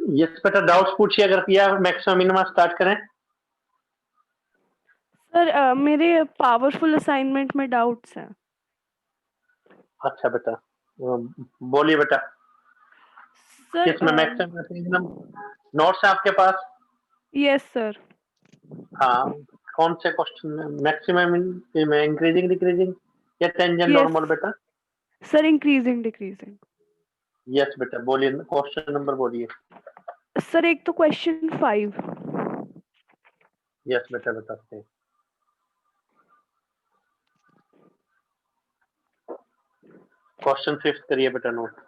Yes बेटा, doubts पूछिए अगर किया। मैक्सिमम मिनिमम स्टार्ट करें। सर मेरे पावरफुल असाइनमेंट में डाउट्स हैं। अच्छा बेटा, बोलिए बेटा, सर किसमें मैक्सिमम मिनिमम नोट्स है आपके पास? Yes sir. हाँ, कौन से क्वेश्चन में मैक्सिमम में इंक्रीजिंग डिक्रीजिंग या टेंजेंट यस नॉर्मल बेटा? Sir, increasing decreasing. यस बेटा, बोलिए क्वेश्चन नंबर बोलिए। सर एक तो क्वेश्चन 5। यस बेटा, बताते हैं। क्वेश्चन 5 करिए बेटा note.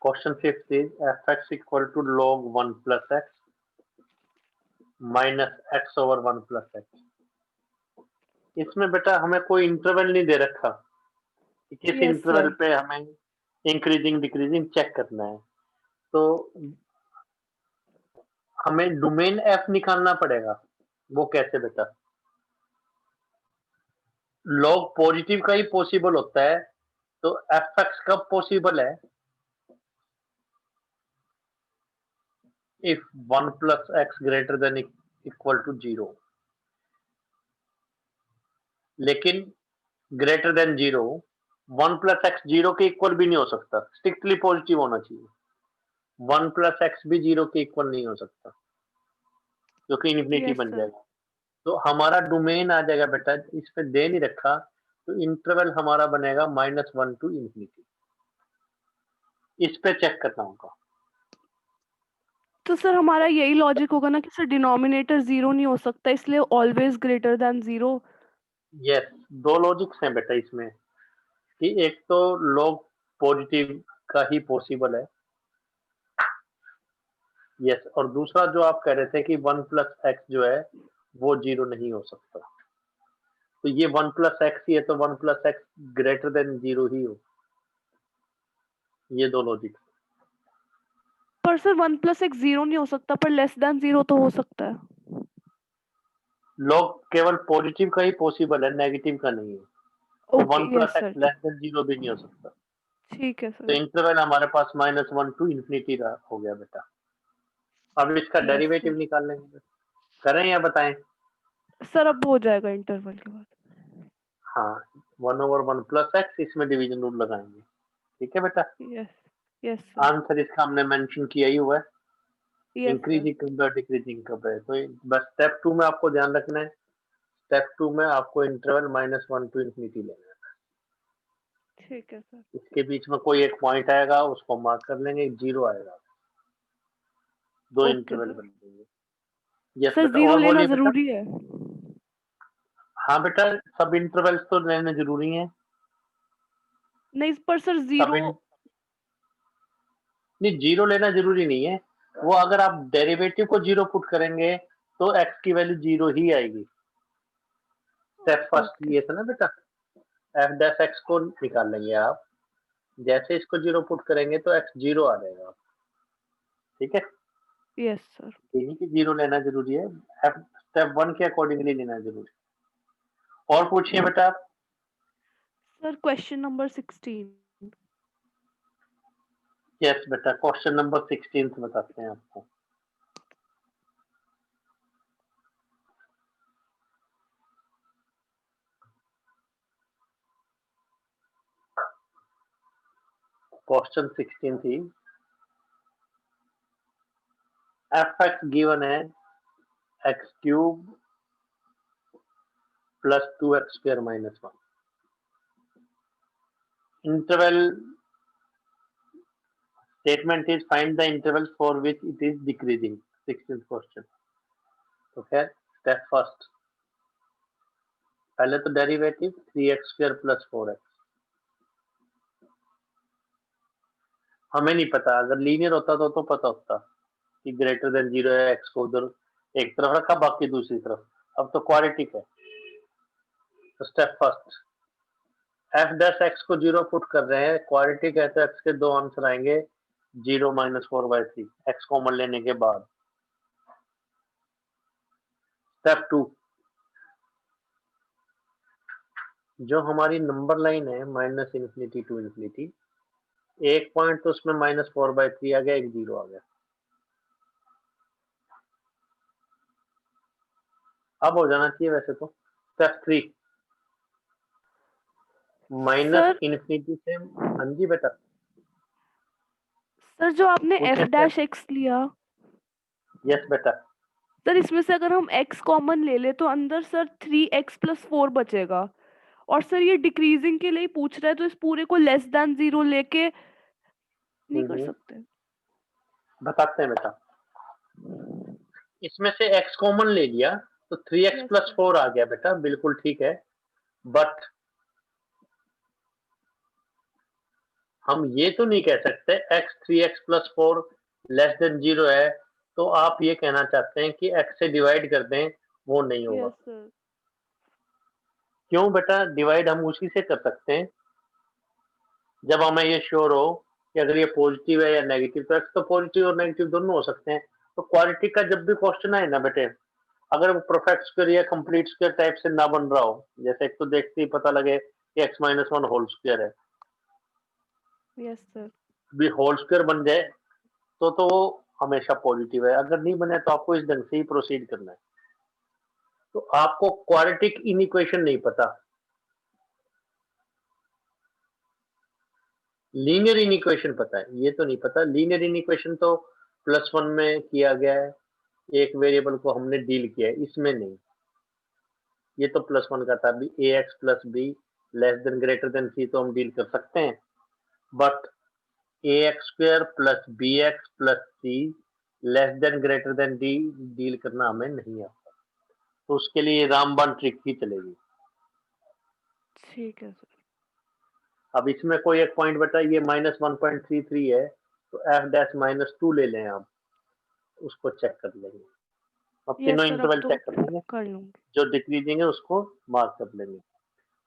Question 5 is fx equal to log 1 plus x minus x over 1 plus x। इसमें बेटा हमें कोई इंटरवल नहीं दे रखा कि किस यस इंटरवल सर। पे हमें इंक्रीजिंग डिक्रीजिंग चेक करना है। तो हमें डोमेन एफ निकालना पड़ेगा। वो कैसे बेटा? लॉग पॉजिटिव का ही पॉसिबल होता है, तो एफ एक्स कब पॉसिबल है? If 1 plus x greater than equal to 0। लेकिन ग्रेटर देन 0, 1 प्लस एक्स 0 के इक्वल भी नहीं हो सकता, स्ट्रिक्टली पॉजिटिव होना चाहिए। 1 प्लस एक्स भी 0 के इक्वल नहीं हो सकता, क्योंकि इन्फिनिटी यस बन सर। जाएगा। तो हमारा डोमेन आ जाएगा बेटा, इस पे दे नहीं रखा, तो इंटरवल हमारा बनेगा -1 टू इन्फिनिटी। इस पे चेक करना होगा। तो सर हमारा यही लॉजिक होगा ना कि सर डिनोमिनेटर 0 नहीं हो सकता, इसलिए ऑलवेज ग्रेटर देन 0। यस, दो लॉजिक्स हैं बेटा इसमें, कि एक तो लॉग पॉजिटिव का ही पॉसिबल है। यस, और दूसरा जो आप कह रहे थे कि 1 प्लस एक्स जो है वो 0 नहीं हो सकता। तो ये 1 प्लस एक्स ही है, तो 1 प्लस एक्स ग्रेटर देन 0 ही हो। ये दो लॉजिक। पर सर 1 प्लस एक्स 0 नहीं हो सकता, पर लेस देन 0 तो हो सकता है। लॉग केवल पॉजिटिव का ही पॉसिबल है, नेगेटिव का नहीं है। तो okay 1 yes plus x sir. Less than 0 भी नहीं हो सकता। ठीक है तो सर। इंटरवल हमारे पास -1 टू इन्फिनिटी हो गया बेटा। अब इसका यस डेरिवेटिव सर। निकाल लेंगे। करें या बताएं? सर अब हो जाएगा इंटरवल के बाद। हाँ, 1 ओवर 1 प्लस एक्स, इसमें डिवीजन रूल लगाएंगे। ठीक है बेटा। यस। Yes sir. आंसर इसका हमने मेंशन किया ही हुआ है। Yes sir. इंक्रीजिंग कब है, डिक्रीजिंग कब है, तो बस स्टेप 2 में आपको ध्यान रखना है। स्टेप 2 में आपको इंटरवल -1 टू इन्फिनिटी लेना है। ठीक है सर। इसके बीच में कोई एक पॉइंट आएगा, उसको मार्क कर लेंगे, एक जीरो आएगा। दो ओके इंटरवल सर। बन जाएंगे। यस सर बेटा, 0 और लेना बोलिए बेटा। जरूरी है? हाँ बेटा, सब इंटरवल्स तो लेने जरूरी हैं। नहीं पर सर सब 0। नहीं, जीरो लेना जरूरी नहीं है। वो अगर आप डेरिवेटिव को जीरो पुट करेंगे तो एक्स की वैल्यू जीरो ही आएगी। Step first okay. ये था ना बेटा, एफ डैश एक्स को निकाल लेंगे आप। जैसे इसको जीरो पुट करेंगे तो एक्स जीरो आ जाएगा। ठीक है, यस सर। ये नहीं कि जीरो लेना जरूरी है, एफ स्टेप 1 के अकॉर्डिंगली लेना जरूरी है। और पूछिए बेटा आप। Sir question number 16। यस बेटा, क्वेश्चन नंबर 16 बताते हैं आपको। क्वेश्चन 16 थी, एफ एक्स गिवन है x cube plus 2x square minus 1। Interval statement is find the interval for which it is decreasing। 16th question। तो खैर स्टेप फर्स्ट, पहले तो derivative 3x square plus 4x। हमें नहीं पता, अगर लीनियर होता तो पता होता कि ग्रेटर देन 0 है, x को उधर एक तरफ रखा, बाकी दूसरी तरफ। अब तो क्वाड्रेटिक है। तो step first, F dash x को 0 पुट कर रहे हैं, क्वाड्रेटिक है तो x के दो आंसर आएंगे, 0 -4/3 x कॉमन लेने के बाद। स्टेप 2, जो हमारी नंबर लाइन है माइनस इन्फिनिटी टू इन्फिनिटी, एक पॉइंट तो उसमें -4/3 आ गया, एक 0 आ गया। अब हो जाना चाहिए वैसे तो। स्टेप 3, माइनस सर इन्फिनिटी से, हाँ जी बेटा सर जो आपने एफ पूछे स्टेप। डैश एक्स लिया, यस बेटा। सर इसमें से अगर हम x कॉमन ले ले तो अंदर सर 3x+4 बचेगा। और सर ये डिक्रीजिंग के लिए ही पूछ रहा है, तो इस पूरे को लेस देन 0 लेके नहीं कर हम्म, सकते? बताते हैं बेटा। इसमें से x कॉमन ले लिया तो 3x यस प्लस सर। 4 आ गया बेटा, बिल्कुल ठीक है। बट हम ये तो नहीं कह सकते x 3x+4 लेस देन 0 है, तो आप ये कहना चाहते हैं कि x से डिवाइड कर दें, वो नहीं होगा। Yes sir. क्यों बेटा? डिवाइड हम उसी से कर सकते हैं जब हमें ये श्योर हो कि अगर ये पॉजिटिव है या नेगेटिव, तो x तो पॉजिटिव और नेगेटिव दोनों हो सकते हैं। तो क्वाड्रेटिक का जब भी क्वेश्चन आए ना बेटे, अगर वो परफेक्ट स्क्वायर या कंप्लीट स्क्वायर टाइप से ना बन रहा हो, जैसे एक तो देखते ही पता लगे कि x-1 होल स्क्वायर है, यस सर। भी होल स्क्वायर बन जाए तो वो हमेशा पॉजिटिव है। अगर नहीं बने तो आपको इस ढंग से ही प्रोसीड करना है। तो आपको क्वाड्रेटिक इनइक्वेशन नहीं पता, लीनियर इनइक्वेशन पता है, ये तो नहीं पता। लीनियर इनइक्वेशन तो +1 में किया गया है, एक वेरिएबल को हमने डील किया है, इसमें नहीं। ये तो +1 का था, भी ax plus B less than greater than C तो हम डील कर सकते हैं, but ax² plus bx plus C less than greater than D deal करना हमें नहीं आता। तो उसके लिए रामबाण ट्रिक ही चलेगी। ठीक है सर। अब इसमें कोई एक पॉइंट बता, ये -1.33 है, तो f-2 ले लें आप, उसको चेक कर लेंगे। अब तीनों यस सर, अब इंटरवल तो चेक कर लेंगे, कर लूंगी। जो डिक्रीजिंग है उसको मार्क कर लेंगे।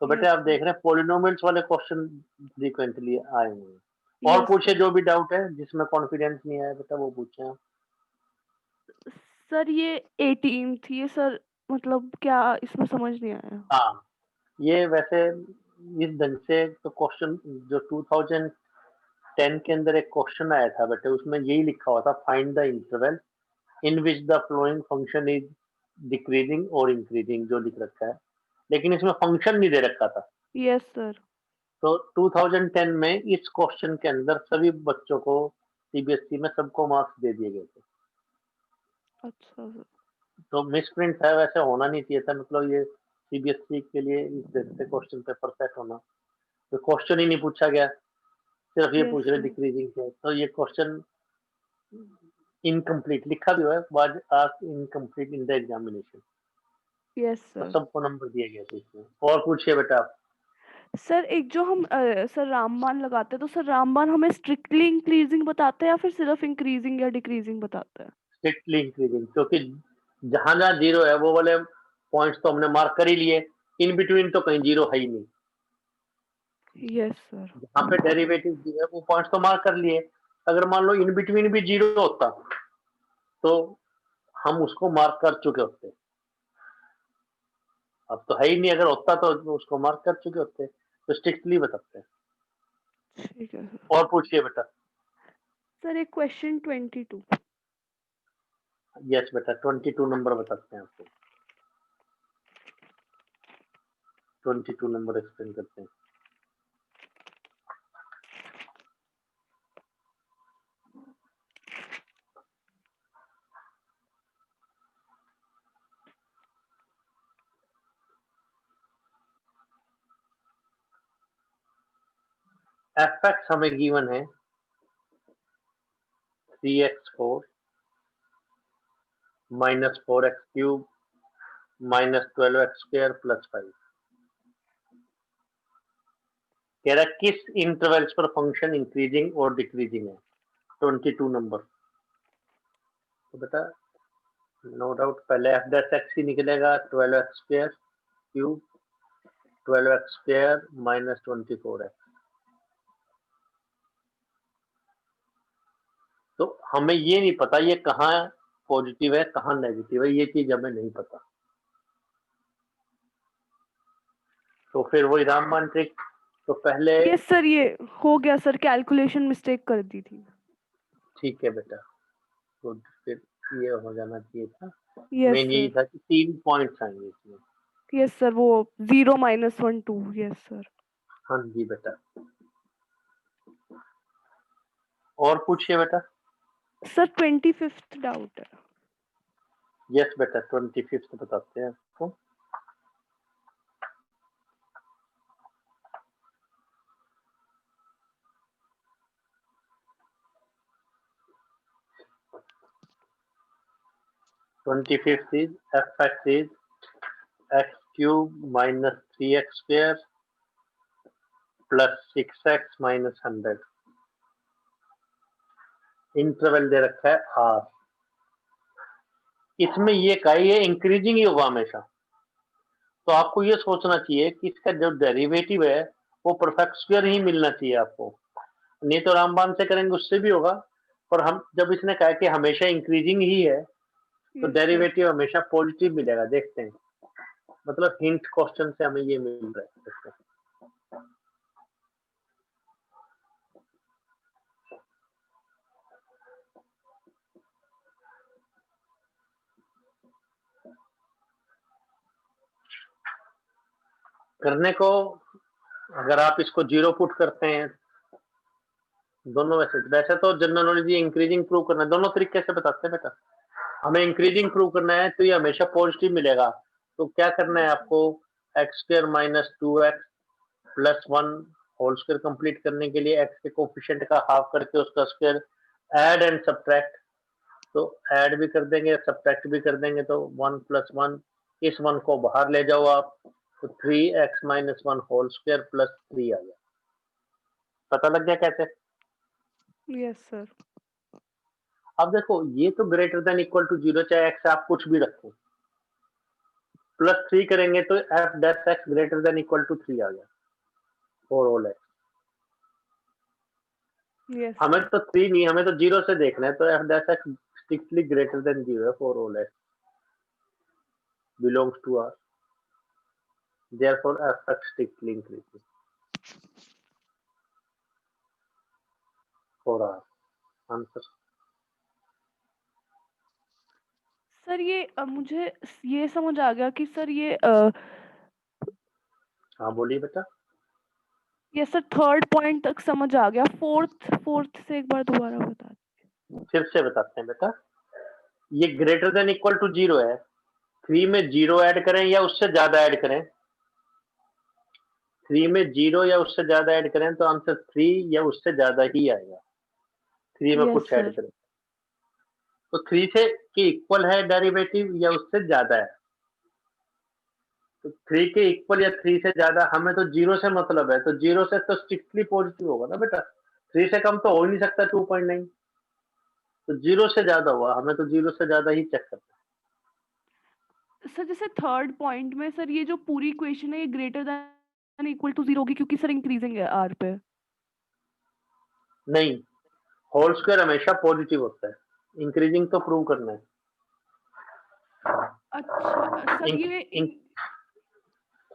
तो बेटे यस आप सर। देख रहे हैं पॉलिनोमियल्स वाले क्वेश्चन फ्रीक्वेंटली आए हुए हैं। और यस पूछे सर। जो भी डाउट है, जिसमें कॉन्फिडेंस नहीं आया बेटा वो पूछे आप। सर ये 18 थी ये सर, मतलब क्या इसमें समझ नहीं आया। हाँ, ये वैसे इस ढंग से तो क्वेश्चन जो 2010 के अंदर एक क्वेश्चन आया था बेटे, उसमें यही लिखा हुआ था, find the interval in which the flowing function is decreasing और इंक्रीजिंग, जो लिख रखा है, लेकिन इसमें फंक्शन नहीं दे रखा था। Yes sir. तो 2010 में इस क्वेश्चन के अंदर सभी बच्चों को सीबीएसई में सबको मार्क्स दे दिए गए थे। अच्छा सर। तो मिस प्रिंट है, वैसे होना नहीं चाहिए था, मतलब ये सीबीएसई के लिए इस तरह से क्वेश्चन पेपर सेट होना, तो क्वेश्चन ही नहीं पूछा गया, सिर्फ ये यस पूछ रहे सर। डिक्रीजिंग के, तो ये क्वेश्चन इनकम्प्लीट लिखा भी हुआ है, was asked incomplete in the examination. Yes तो सर। सबको नंबर दिए गए थे इसमें। और पूछिए बेटा आप। सर एक जो हम सर रामबाण लगाते हैं, तो सर रामबाण हमें स्ट्रिक्टली इंक्रीजिंग बताता है या फिर सिर्फ इंक्रीजिंग या डिक्रीजिंग बताता है? स्ट्रिक्टली इंक्रीजिंग, क्योंकि जहां जहां जीरो है वो वाले पॉइंट्स तो हमने मार्क कर ही लिए, इन बिटवीन तो कहीं जीरो है ही नहीं। Yes sir. जहाँ पे डेरिवेटिव दिए है वो पॉइंट्स तो मार्क कर लिए। अगर मान लो इन बिटवीन भी जीरो होता तो हम उसको मार्क कर चुके होते। अब तो है ही नहीं, अगर होता तो उसको मार्क कर चुके होते, तो स्ट्रिक्टली बताते हैं। ठीक है सर। और पूछिए बेटा। सर एक क्वेश्चन 22। यस बेटा, 22 नंबर बताते हैं आपको। 22 नंबर एक्सप्लेन करते हैं। एफ एक्स हमें गिवन है 3x4 -4x³ -12x² + 5। कह रहा है किस इंटरवल्स पर फंक्शन इंक्रीजिंग और डिक्रीजिंग है। 22 नंबर। तो बेटा नो डाउट पहले f' ही निकलेगा, 12x² 12x² -24x। तो हमें ये नहीं पता ये कहाँ पॉजिटिव है कहाँ नेगेटिव है, ये चीज हमें नहीं पता। तो फिर वही रामबाण ट्रिक। तो पहले यस सर, ये हो गया सर, कैलकुलेशन मिस्टेक कर दी थी। ठीक है बेटा, तो फिर ये हो जाना चाहिए था। यस मेन यही सर, था कि 3 पॉइंट्स आएंगे इसमें। यस सर, वो 0 -1 2, यस सर। हाँ जी बेटा, और पूछिए बेटा। सर 25th डाउट है। यस बेटा, 25th बताते हैं आपको। Twenty fifth is f(x) is x³ minus 3x² plus 6x minus 100। Interval दे रखा है r। इसमें ये का ये इंक्रीजिंग ही होगा हमेशा, तो आपको ये सोचना चाहिए कि इसका जो डेरिवेटिव है वो परफेक्ट स्क्वायर ही मिलना चाहिए आपको। नहीं तो रामबाण से करेंगे उससे भी होगा, पर हम जब इसने कहा कि हमेशा इंक्रीजिंग ही है तो यस सर। डेरिवेटिव हमेशा पॉजिटिव मिलेगा। देखते हैं, मतलब हिंट क्वेश्चन से हमें ये मिल रहा है। देखते हैं। करने को अगर आप इसको 0 पुट करते हैं, दोनों वैसे तो जनरल नॉलेज इंक्रीजिंग प्रूव करना है, दोनों तरीके से बताते हैं बेटा। हमें इंक्रीजिंग प्रूव करना है तो ये हमेशा पॉजिटिव मिलेगा। तो क्या करना है आपको, x² minus 2x plus 1 whole square complete करने के लिए x के कोफिशिएंट का हाफ करके उसका स्क्वायर ऐड एंड सब्ट्रैक्ट। तो ऐड भी कर देंगे, सब्ट्रैक्ट भी कर देंगे, तो 1 प्लस 1, इस 1 को बाहर ले जाओ आप, तो 3x minus 1 whole square plus 3 आ गया। पता लग गया कैसे? Yes sir. अब देखो, ये तो ग्रेटर देन इक्वल टू 0, चाहे x आप कुछ भी रखो, प्लस 3 करेंगे तो f dash x greater than equal to 3 आ गया फॉर ऑल x। यस हमें सर। तो 3 नहीं, हमें तो 0 से देखना है, तो f dash x strictly greater than 0 है for all x belongs to R, therefore f(x) strictly increases for R। Answer. Sir ये मुझे ये समझ आ गया कि सर ये हाँ बोलिए बेटा। ये सर थर्ड पॉइंट तक समझ आ गया, फोर्थ फोर्थ से एक बार दोबारा बता। फिर से बताते हैं बेटा, ये ग्रेटर देन इक्वल टू 0 है, 3 में 0 ऐड करें या उससे ज्यादा ऐड करें, 3 में 0 या उससे ज्यादा ऐड करें तो आंसर 3 या उससे ज्यादा ही आएगा। 3 में यस कुछ ऐड सर। करें तो 3 से के इक्वल है डेरिवेटिव या उससे ज्यादा है, तो 3 के इक्वल या 3 से ज्यादा, हमें तो 0 से मतलब है, तो 0 से तो स्ट्रिक्टली पॉजिटिव होगा ना बेटा, 3 से कम तो हो ही नहीं सकता 2.9, तो 0 से ज्यादा हुआ, हमें तो 0 से ज्यादा ही चेक करना सर जैसे थर्ड पॉइंट में सर ये जो पूरी इक्वेशन है ये ग्रेटर देन इक्वल टू 0 होगी क्योंकि सर इंक्रीजिंग है आर पे। है। नहीं, होल स्क्वायर हमेशा पॉजिटिव होता है, इंक्रीजिंग तो प्रूव करना है। अच्छा सर इंक, ये इंक,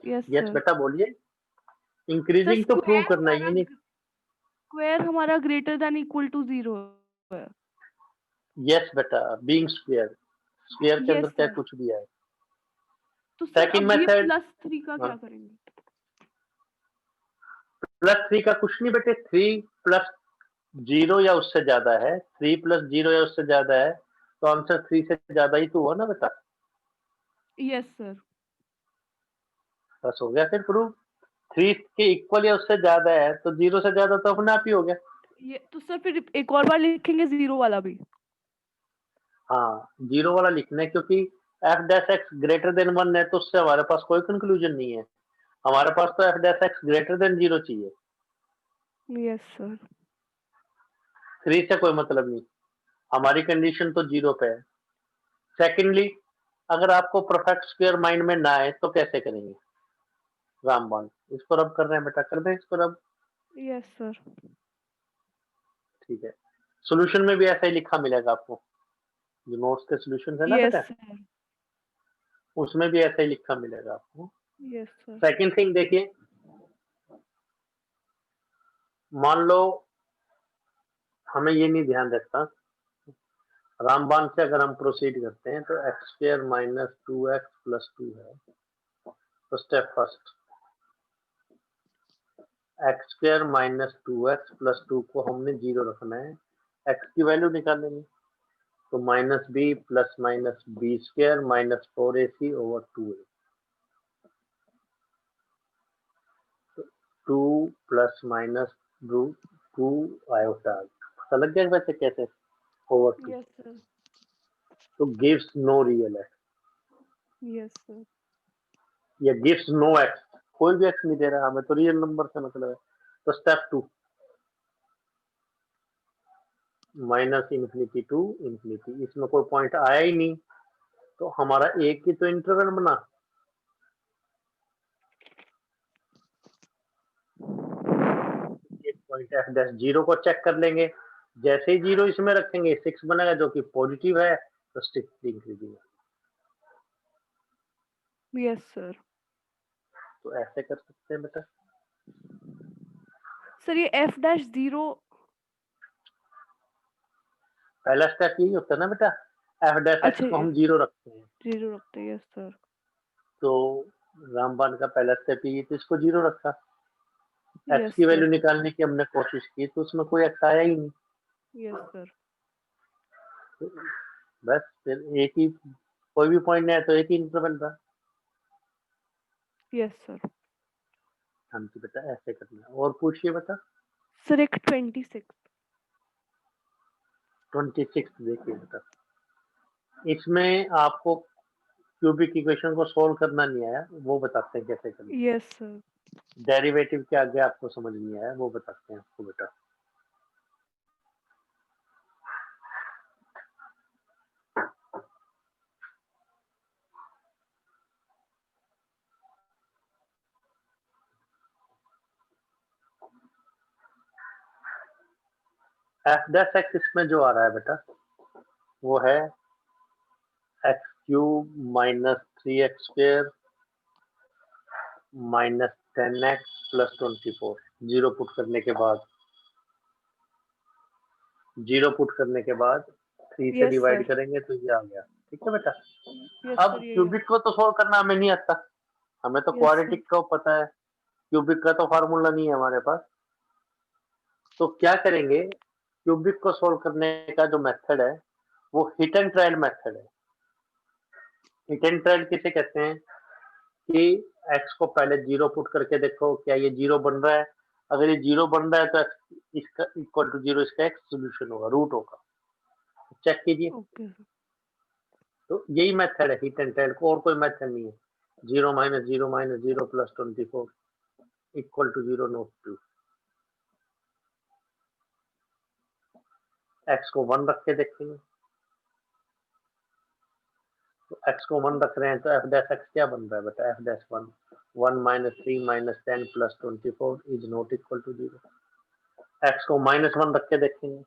यस यस सर। बेटा बोलिए, सर इंक्रीजिंग तो प्रूव करना है, ये नहीं। स्क्वायर हमारा ग्रेटर देन इक्वल टू 0 है। यस बेटा, बीइंग स्क्वायर, स्क्वायर के अंदर यस चाहे सर। कुछ भी आए। तो सर सेकंड अब ये मेथड, +3 का क्या करेंगे? प्लस 3 का कुछ नहीं बेटे, 3 प्लस 0 या उससे ज्यादा है, 3 प्लस 0 या उससे ज्यादा है, तो आंसर 3 से ज्यादा ही तो हुआ ना बेटा। Yes sir. बस हो गया फिर प्रूव। 3 के इक्वल या उससे ज्यादा है तो 0 से ज्यादा तो अपने आप ही हो गया। ये तो सर फिर एक और बार लिखेंगे 0 वाला भी। हाँ, 0 वाला लिखना है क्योंकि f dash x greater then 1 है, तो उससे हमारे पास कोई कंक्लूजन नहीं है, हमारे पास तो f dash x greater than 0 चाहिए, यस सर। 3 से कोई मतलब नहीं, हमारी कंडीशन तो 0 पे है। सेकेंडली, अगर आपको परफेक्ट स्क्वायर माइंड में ना आए तो कैसे करेंगे रामबाण, इसको रब कर रहे हैं बेटा, कर दें इसको रब। Yes sir. ठीक है, सॉल्यूशन में भी ऐसा ही लिखा मिलेगा आपको, जो नोट्स के सॉल्यूशन है ना यस बेटा, सर। उसमें भी ऐसा ही लिखा मिलेगा आपको। Yes sir. सेकंड थिंग देखिए, मान लो हमें ये नहीं ध्यान रखता, रामबाण से अगर हम प्रोसीड करते हैं तो x square minus 2x plus 2 है। तो step first, x square minus 2x plus 2 को हमने 0 रखना है, x की वैल्यू निकालेंगे। तो minus B plus minus B square minus 4ac over 2a। 2 plus minus root 2 iota, पता लग गया वैसे कैसे, ओवर 2। Yes sir. तो gives no real X, yes sir. या गिव्स नो एक्स, कोई भी एक्स नहीं दे रहा हमें, तो रियल नंबर से मतलब है। तो step 2, minus infinity to infinity, इसमें कोई पॉइंट आया ही नहीं, तो हमारा एक ही तो इंटरवल बना। एक पॉइंट एफ डैश 0 को चेक कर लेंगे, जैसे ही 0 इसमें रखेंगे 6 बनेगा जो कि पॉजिटिव है, तो स्ट्रिक्टली इंक्रीजिंग। Yes sir. तो ऐसे कर सकते हैं बेटा। सर ये f'0। पहला स्टेप यही होता है ना बेटा, एफ डैश एक्स अच्छा को ये हम 0 रखते हैं। 0 रखते हैं। Yes sir. तो रामबाण का पहला स्टेप यही, तो इसको 0 रखा, एक्स यस की सर। वैल्यू निकालने की हमने कोशिश की, तो उसमें कोई एक्स आया ही नहीं। Yes sir. तो बस फिर एक ही, कोई भी पॉइंट नहीं आया तो एक ही इंटरवल था। Yes sir. हाँ जी बेटा, ऐसे करना है। और पूछिए बेटा। सर एक 26। 26 देखिए बेटा, इसमें आपको क्यूबिक इक्वेशन को सोल्व करना नहीं आया, वो बताते हैं कैसे करना है। Yes sir. डेरिवेटिव के आगे आपको समझ नहीं आया, वो बताते हैं आपको बेटा। एफ डैश एक्स इसमें जो आ रहा है बेटा, वो है x cube minus 3x square minus 10x plus 24। Zero put करने के बाद, जीरो पुट करने के बाद 3 से यस डिवाइड सर। करेंगे तो ये आ गया। ठीक है बेटा। यस अब सर यही है। क्यूबिक को तो सोल्व करना हमें नहीं आता, हमें तो यस सर। क्वाड्रेटिक का पता है, क्यूबिक का तो फार्मूला नहीं है हमारे पास। तो क्या करेंगे, क्यूबिक को सोल्व करने का जो मेथड है वो हिट एंड ट्रायल मेथड है। हिट एंड ट्रायल किसे कहते हैं कि एक्स को पहले 0 पुट करके देखो क्या ये 0 बन रहा है, अगर ये 0 बन रहा है तो x इसका इक्वल टू 0, इसका एक्स सोल्यूशन होगा, रूट होगा, चेक कीजिए। Okay sir. तो यही मेथड है हिट एंड ट्रायल, को और कोई मेथड नहीं है। 0 minus 0 plus 24 equal to 0 note 2। X को 1 रख के देखेंगे, तो एक्स को 1 रख रहे हैं तो एफ डैश एक्स क्या बन रहा है बेटा, f dash 1, 1 minus 3 minus 10 plus 24 is not equal to 0। X को -1 रख के देखेंगे, यस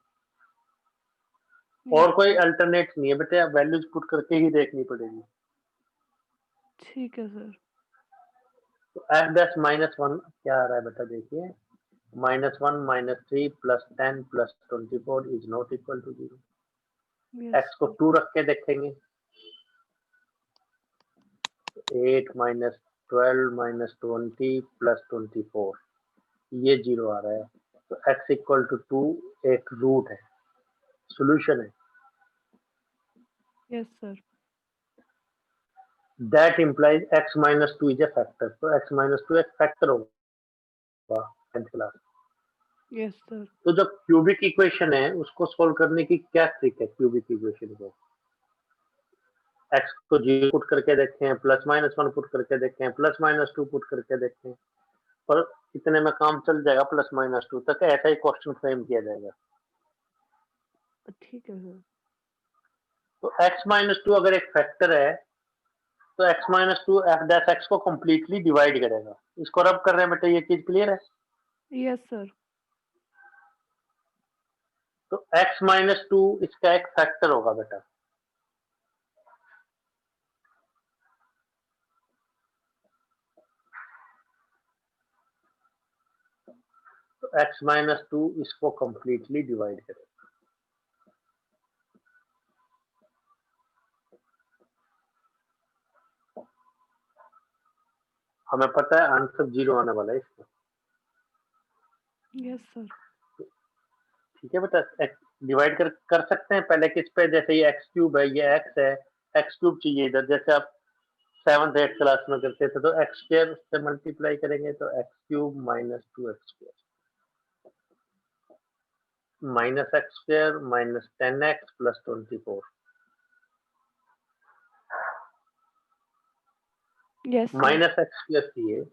और कोई सर। अल्टरनेट नहीं है बेटा, वैल्यूज पुट करके ही देखनी पड़ेगी। ठीक है सर। तो एफ डैश -1 क्या आ रहा है बेटा, देखिए -1 -3 plus 10 plus 24 is not equal to 0। Yes x को सर। 2 रख के देखेंगे, 8 माइनस 12 माइनस 20 प्लस 24, ये 0 आ रहा है। तो एक्स इक्वल टू 2 एक रूट है, सोल्यूशन है। Yes sir. That implies x minus 2 is a factor, तो एक्स माइनस 2 एक फैक्टर होगा 10th क्लास। Yes sir. तो जो क्यूबिक इक्वेशन है उसको सोल्व करने की क्या ट्रिक है, क्यूबिक इक्वेशन को एक्स को 0 पुट करके देखें, प्लस माइनस 1 पुट करके देखें, प्लस माइनस 2 पुट करके देखें, पर इतने में काम चल जाएगा, प्लस माइनस 2 तक ऐसा ही क्वेश्चन फ्रेम किया जाएगा। ठीक है सर। तो एक्स माइनस 2 अगर एक फैक्टर है तो x minus 2 F dash x को कंप्लीटली डिवाइड करेगा। इसको रब कर रहे हैं बेटा, ये चीज क्लियर है। Yes sir. तो एक्स माइनस 2 इसका एक फैक्टर होगा बेटा। x माइनस 2 इसको कंप्लीटली डिवाइड करें। हमें पता है आंसर 0 आने वाला है इसका। Yes sir. ठीक है बेटा, डिवाइड कर सकते हैं पहले किस पे, जैसे ये एक्स क्यूब है, ये एक्स है, एक्स क्यूब चाहिए इधर, जैसे आप 7th 8th क्लास में करते थे तो एक्स स्क्वायर से मल्टीप्लाई करेंगे तो x cube minus 2x square minus x square minus 10x plus 24। Yes sir. Minus x square चाहिए,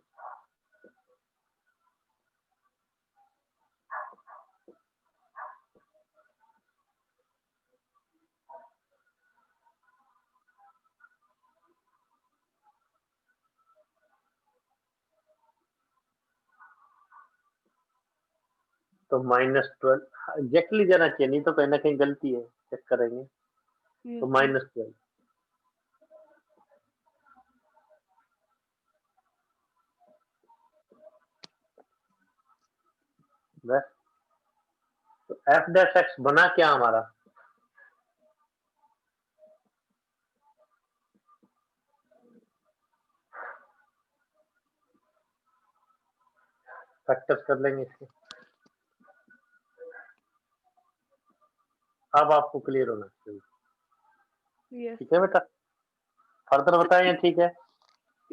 तो माइनस 12 एग्जैक्टली जाना चाहिए, नहीं तो कहीं ना कहीं गलती है, चेक करेंगे। तो यस सर। माइनस 12 बस। तो एफ डैश एक्स बना क्या हमारा, फैक्टर्स कर लेंगे इसके। अब आपको क्लियर होना चाहिए। यस ठीक है बेटा, फर्दर बताएं या ठीक है।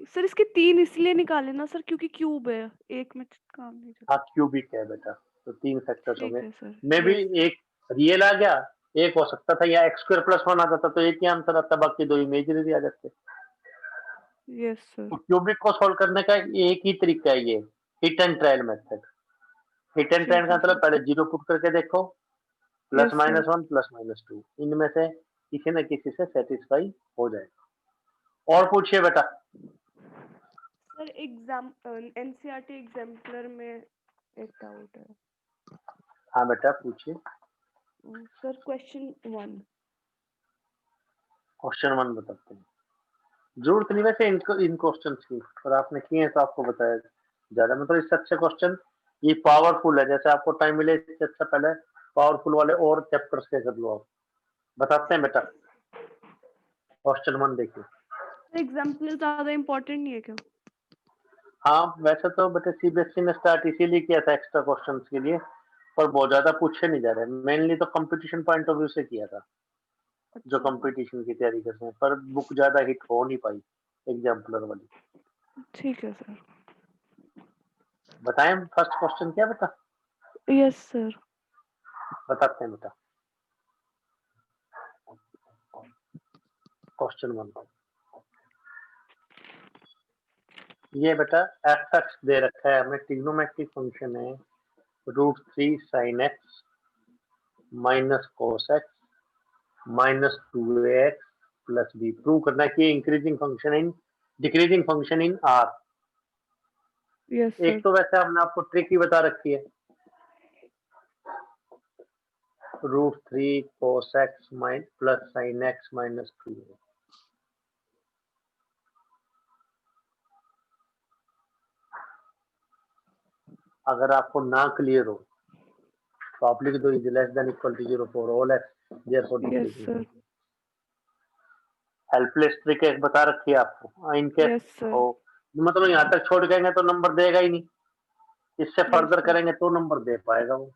सर, इसके 3 इसलिए निकाले ना सर क्योंकि क्यूब है, एक में काम नहीं चलता। हाँ क्यूबिक है बेटा, तो 3 फैक्टर्स हो ठीक गए। है सर। मे भी यस। एक रियल आ गया, एक हो सकता था या एक्स स्क्वायर प्लस 1 आता था तो एक ही आंसर आता, बाकी 2 इमेजिनरी आ जाते। Yes sir. तो क्यूबिक को सॉल्व करने का एक ही तरीका है, ये hit and trial method. Hit and trial ठीक का है मतलब सर। पहले 0 पुट करके देखो, plus yes sir. Minus 1 plus minus 2, इनमें से किसी न किसी से सेटिस्फाई हो जाएगा। और पूछिए बेटा। सर एग्जाम एनसीईआरटी एग्जाम्पलर में एक डाउट है। हाँ बेटा पूछिए। Sir question 1। क्वेश्चन 1 बताते हैं, जरूरत नहीं वैसे इन क्वेश्चंस की, पर आपने किए हैं तो आपको बताया ज्यादा, मतलब इससे अच्छे क्वेश्चन ये पावरफुल है, जैसे आपको टाइम मिले इससे अच्छा पहले पावरफुल वाले और चैप्टर्स के कर लो आप। बताते हैं बेटा, क्वेश्चन 1 देखिए। एग्जाम्पलर ज्यादा इम्पोर्टेंट नहीं है क्या? हाँ वैसे तो बेटे सीबीएसई ने स्टार्ट इसीलिए किया था एक्स्ट्रा क्वेश्चंस के लिए, पर बहुत ज्यादा पूछे नहीं जा रहे, मेनली तो कंपटीशन पॉइंट ऑफ व्यू से किया था, जो अच्छा। कंपटीशन की तैयारी कर रहे हैं, पर बुक ज्यादा हिट हो नहीं पाई एग्जाम्पलर वाली। ठीक है सर। बताएं फर्स्ट क्वेश्चन क्या बेटा, यस सर। बताते हैं बेटा। क्वेश्चन 1, ये बेटा एफ एक्स दे रखा है हमें, ट्रिग्नोमेट्रिक फंक्शन है √3 sin x minus cos x minus 2x plus B. Prove करना है कि increasing function in decreasing function in R. Yes एक सर। तो वैसे हमने आपको ट्रिक ही बता रखी है, √3 cos x plus sin x minus 2। अगर आपको ना क्लियर हो तो आप लिख दो is less than equal to 0 for all x therefore yes decreasing sir. Function. Helpless trick एक बता रखी है आपको, इनके यस सर। हो मतलब यहाँ तक छोड़ देंगे तो नंबर देगा ही नहीं, इससे यस फर्दर सर। करेंगे तो नंबर दे पाएगा वो।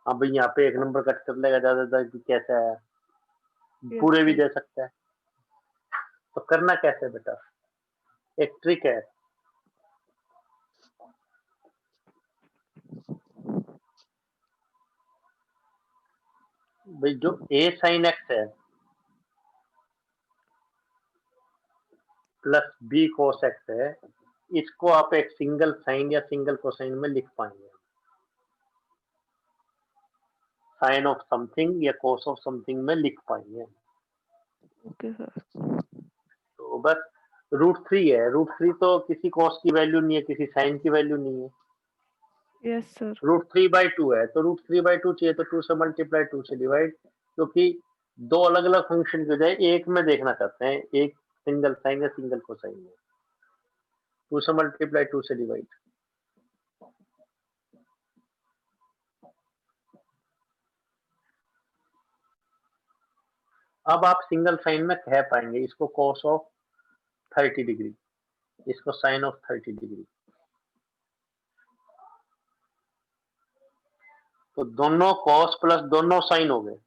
अब यहाँ पे एक नंबर कट कर लेगा ज्यादा ज्यादा कि कैसा है, यस पूरे भी सर। दे सकता है। तो करना कैसे बेटा, एक ट्रिक है, भाई जो a sin x है प्लस b cos x है, इसको आप एक सिंगल साइन या सिंगल कोसाइन में लिख पाएंगे, साइन ऑफ समथिंग या कोस ऑफ समथिंग में लिख पाएंगे। Okay sir. तो बस √3 है, √3 तो किसी कॉस की वैल्यू नहीं है, किसी साइन की वैल्यू नहीं है। Yes sir. √3/2 है तो √3/2 चाहिए तो 2 से मल्टीप्लाई 2 से डिवाइड, क्योंकि दो अलग अलग फंक्शन की बजाय एक में देखना चाहते हैं, एक सिंगल साइन या सिंगल कोसाइन में, 2 से मल्टीप्लाई 2 से डिवाइड। अब आप सिंगल साइन में कह पाएंगे इसको cos ऑफ 30 डिग्री, इसको साइन ऑफ 30 डिग्री। तो दोनों cos प्लस दोनों साइन हो गए,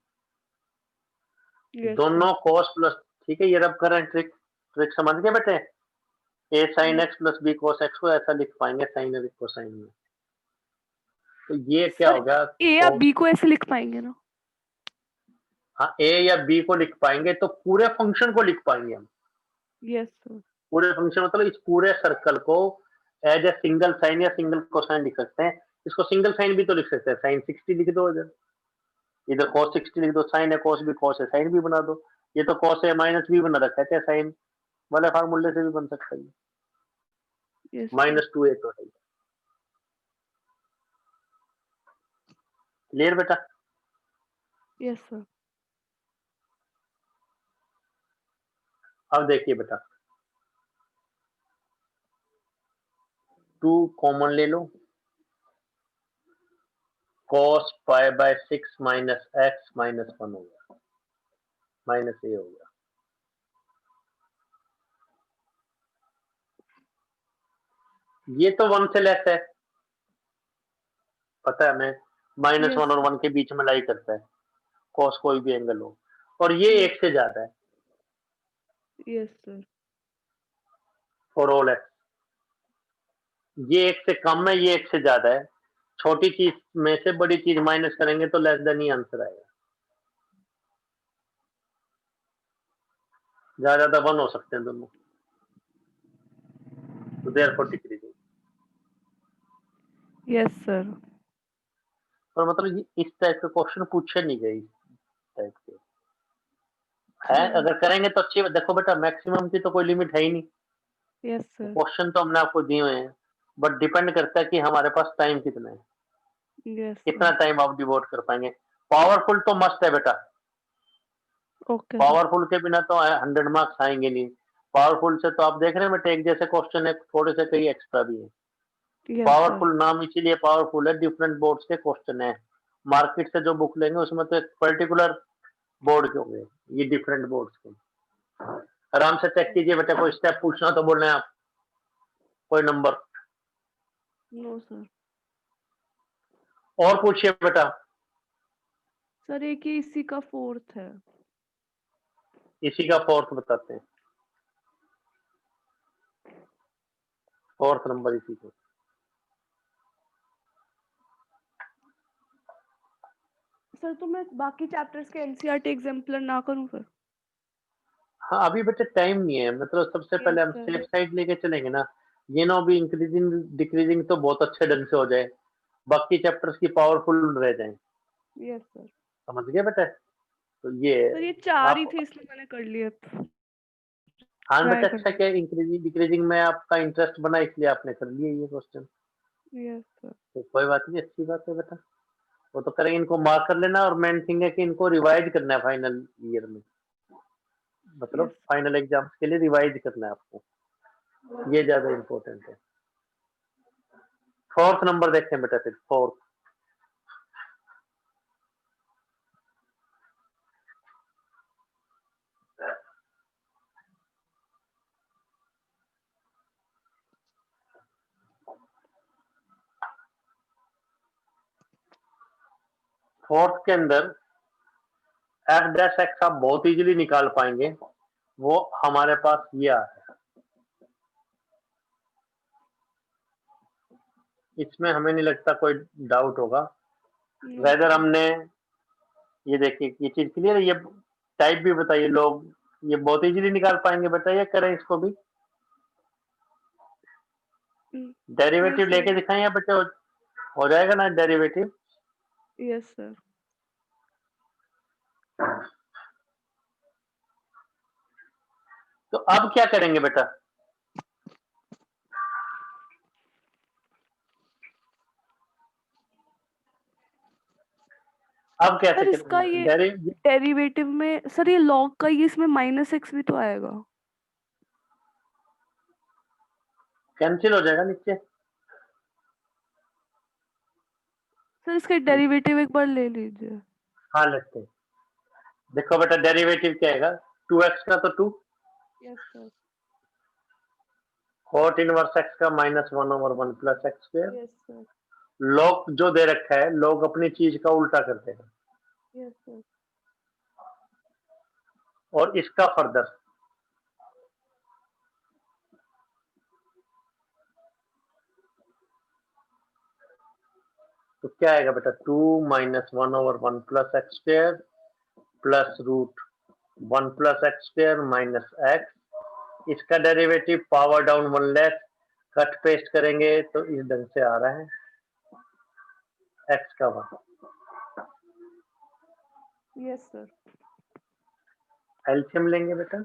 यस दोनों cos प्लस, ठीक है। ये रब करें ट्रिक, ट्रिक समझ गए बेटे? a sin x plus b cos x को ऐसा लिख पाएंगे साइन और कोसाइन में। तो ये क्या सर हो गया? ए या बी को ऐसे लिख पाएंगे ना? हाँ, a या b को लिख पाएंगे तो पूरे फंक्शन को लिख पाएंगे हम। Yes sir. पूरे फंक्शन मतलब इस पूरे सर्कल को एज ए सिंगल साइन या सिंगल कोसाइन लिख सकते हैं। इसको सिंगल साइन भी तो लिख सकते हैं, साइन 60 लिख दो, इधर cos 60 लिख दो, साइन है cos भी cos है साइन भी बना दो। ये तो cos है माइनस भी बना रखा है, साइन वाले फार्मूले से भी बन सकता है। Yes sir. -2a तो है। क्लियर बेटा? Yes sir. अब देखिए बेटा, 2 कॉमन ले लो, cos pi by 6 minus x minus 1 हो गया, माइनस a हो गया। ये तो 1 से लेस है, पता है हमें, -1 यस और 1 के बीच में लाई करता है cos कोई भी एंगल हो। और ये 1 से ज्यादा है yes sir. For all x। ये 1 से कम है, ये 1 से ज्यादा है। छोटी चीज में से बड़ी चीज माइनस करेंगे तो लेस देन ही आंसर आएगा। ज्यादा ज्यादा 1 हो सकते हैं दोनों, तो देयरफॉर डिक्रीजिंग। Yes sir. और मतलब ये इस टाइप के क्वेश्चन पूछे नहीं गए, इस टाइप के है। अगर करेंगे तो अच्छी बात। देखो बेटा, मैक्सिमम की तो कोई लिमिट है ही नहीं, यस सर। क्वेश्चन तो हमने आपको दिए हुए हैं, बट डिपेंड करता है कि हमारे पास टाइम कितना है, यस कितना सर। टाइम आप डिवोट कर पाएंगे। पावरफुल तो मस्ट है बेटा, ओके सर। पावरफुल के बिना तो 100 मार्क्स आएंगे नहीं। पावरफुल से तो आप देख रहे हैं बेटा, एक जैसे क्वेश्चन है, थोड़े से कई एक्स्ट्रा भी है। Yes sir. पावरफुल नाम इसीलिए पावरफुल है, डिफरेंट बोर्ड्स के क्वेश्चन है। मार्केट से जो बुक लेंगे उसमें तो एक पर्टिकुलर बोर्ड के होंगे, ये डिफरेंट बोर्ड्स के। आराम से चेक कीजिए बेटा, कोई स्टेप पूछना तो बोल रहे हैं आप, कोई नंबर नो सर। और पूछिए बेटा। सर एक ही इसी का फोर्थ है। इसी का फोर्थ बताते हैं, फोर्थ नंबर इसी को। सर तो मैं बाकी चैप्टर्स के एनसीईआरटी एग्जाम्पलर ना करूं सर? हाँ, अभी बेटा टाइम नहीं है, मतलब सबसे यस पहले हम सर। सेफ साइड लेके चलेंगे ना। ये ना भी इंक्रीजिंग डिक्रीजिंग तो बहुत अच्छे ढंग से हो जाए, बाकी चैप्टर्स की पावरफुल रह जाए। Yes sir. समझ गए बेटा? तो ये सर ये 4 ही आप, थे इसलिए मैंने कर लिया, हाँ ट्राई बेटा, कर अच्छा लिया। क्या इंक्रीजिंग डिक्रीजिंग में आपका इंटरेस्ट बना इसलिए आपने कर लिया ये क्वेश्चन। Yes sir. तो कोई बात नहीं, अच्छी बात है बेटा, वो तो करेंगे। इनको मार्क कर लेना, और मेन थिंग है कि इनको रिवाइज करना है फाइनल ईयर में, मतलब यस। फाइनल एग्जाम्स के लिए रिवाइज करना है आपको, ये ज्यादा इंपॉर्टेंट है। फोर्थ नंबर देखते हैं बेटा, फिर फोर्थ। फोर्थ के अंदर एफ डैश एक्स आप बहुत इजीली निकाल पाएंगे, वो हमारे पास ये आ है। इसमें हमें नहीं लगता कोई डाउट होगा। Know whether sir. हमने, ये देखिए ये चीज क्लियर है। ये टाइप भी बताइए लोग, ये बहुत इजीली निकाल पाएंगे, बताइए करें इसको भी। नहीं डेरिवेटिव लेके सर। दिखाएं या बच्चे, हो जाएगा ना डेरिवेटिव? Yes sir. तो अब क्या करेंगे बेटा? अब कैसे सर इसका करेंगे ये डेरिवेटिव? डेरिवेटिव में सर ये लॉग का ये इसमें -x भी तो आएगा। कैंसिल हो जाएगा नीचे। सर इसका डेरिवेटिव एक बार ले लीजिए। हाँ, लेते हैं। देखो बेटा डेरिवेटिव क्या आएगा, 2x का तो 2, yes sir, cot inverse x का -1/1 plus X square. Yes sir, लोग जो दे रखा है, लोग अपनी चीज का उल्टा करते हैं, यस सर, और इसका फर्दर तो क्या आएगा बेटा, 2 -1/1 plus X square plus root 1 plus X square minus X. इसका derivative power down 1 less, cut paste करेंगे तो इस ढंग से आ रहा है, एक्स का 1। यस सर, एलसीएम लेंगे बेटा,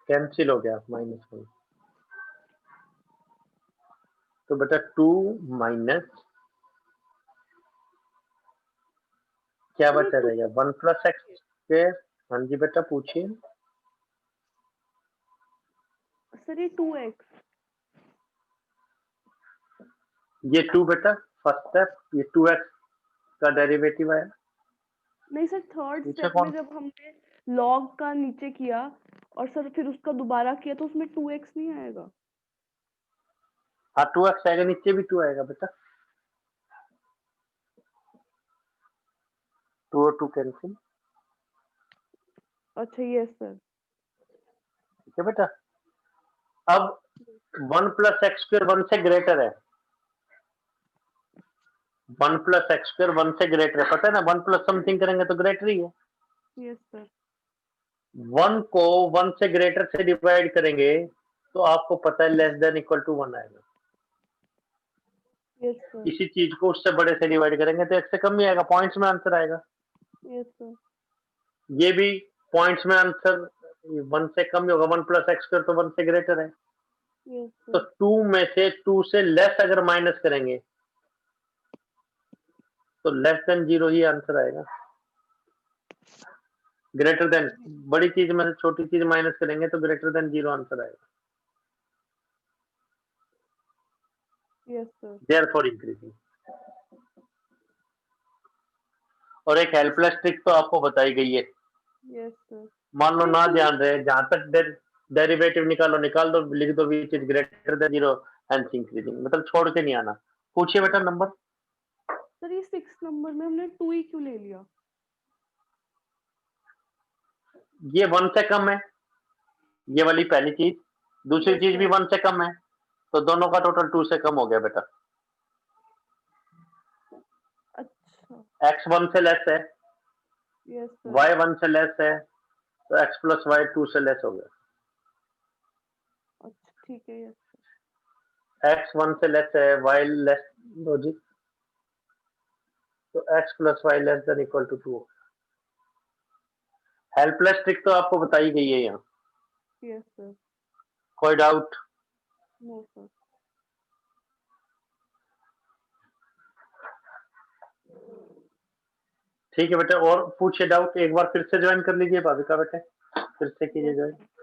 कैंसिल हो गया -1, तो बेटा 2 माइनस क्या सर ये बचा रहेगा, 1 प्लस एक्स स्क्वायर। हाँ जी बेटा पूछिए। सर ये 2x, ये 2 बेटा फर्स्ट स्टेप, ये 2x का डेरिवेटिव आया। नहीं सर थर्ड पूछे स्टेप में कौन, जब हमने log का नीचे किया और सर फिर उसका दोबारा किया तो उसमें 2x नहीं आएगा? हाँ 2x आएगा, नीचे भी 2 आएगा बेटा, 2 और 2 कैंसिल। अच्छा यस सर, ठीक है बेटा, अब 1 प्लस एक्स स्क्वायर 1 से ग्रेटर है, 1 प्लस एक्स स्क्वायर 1 से ग्रेटर है, पता है ना, 1 प्लस समथिंग करेंगे तो ग्रेटर ही है। यस सर, 1 को 1 से ग्रेटर से डिवाइड करेंगे तो आपको पता है लेस देन इक्वल टू 1 आएगा। यस सर, इसी चीज को उससे बड़े से डिवाइड करेंगे तो एक से कम ही आएगा, पॉइंट्स में आंसर आएगा। यस सर, ये भी पॉइंट्स में आंसर 1 से कम ही होगा, 1 प्लस एक्स स्क्वायर तो 1 से ग्रेटर है, यस तो सर, 2 में से 2 से लेस अगर माइनस करेंगे तो लेस देन 0 ही आंसर आएगा। ग्रेटर देन, बड़ी चीज में से छोटी चीज माइनस करेंगे तो ग्रेटर देन 0 आंसर आएगा। Yes sir, therefore increasing. और एक हेल्पलेस ट्रिक तो आपको बताई गई है, यस सर। मान लो सर ना 2 ध्यान रहे, जहां तक डेरिवेटिव निकालो निकाल दो, लिख दो which is greater than 0 hence increasing, मतलब छोड़ के नहीं आना। पूछिए बेटा नंबर। सर ये 6 नंबर में हमने 2 ही क्यों ले लिया? ये 1 से कम है, ये वाली पहली चीज, दूसरी यस चीज भी सर, 1 से कम है, तो दोनों का टोटल 2 से कम हो गया बेटा। अच्छा, x 1 से लेस है, यस सर, y 1 से लेस है, तो x प्लस वाई 2 से लेस हो गया। अच्छा ठीक है, यस सर, x 1 से लेस है, y लेस लो जी, तो x plus y less than equal to 2। Helpless trick तो आपको बताई गई है यहाँ, यस सर, कोई डाउट? No sir. ठीक है बेटा, और पूछिए डाउट, एक बार फिर से ज्वाइन कर लीजिए भाविका बेटे, फिर से कीजिए यस ज्वाइन। सर।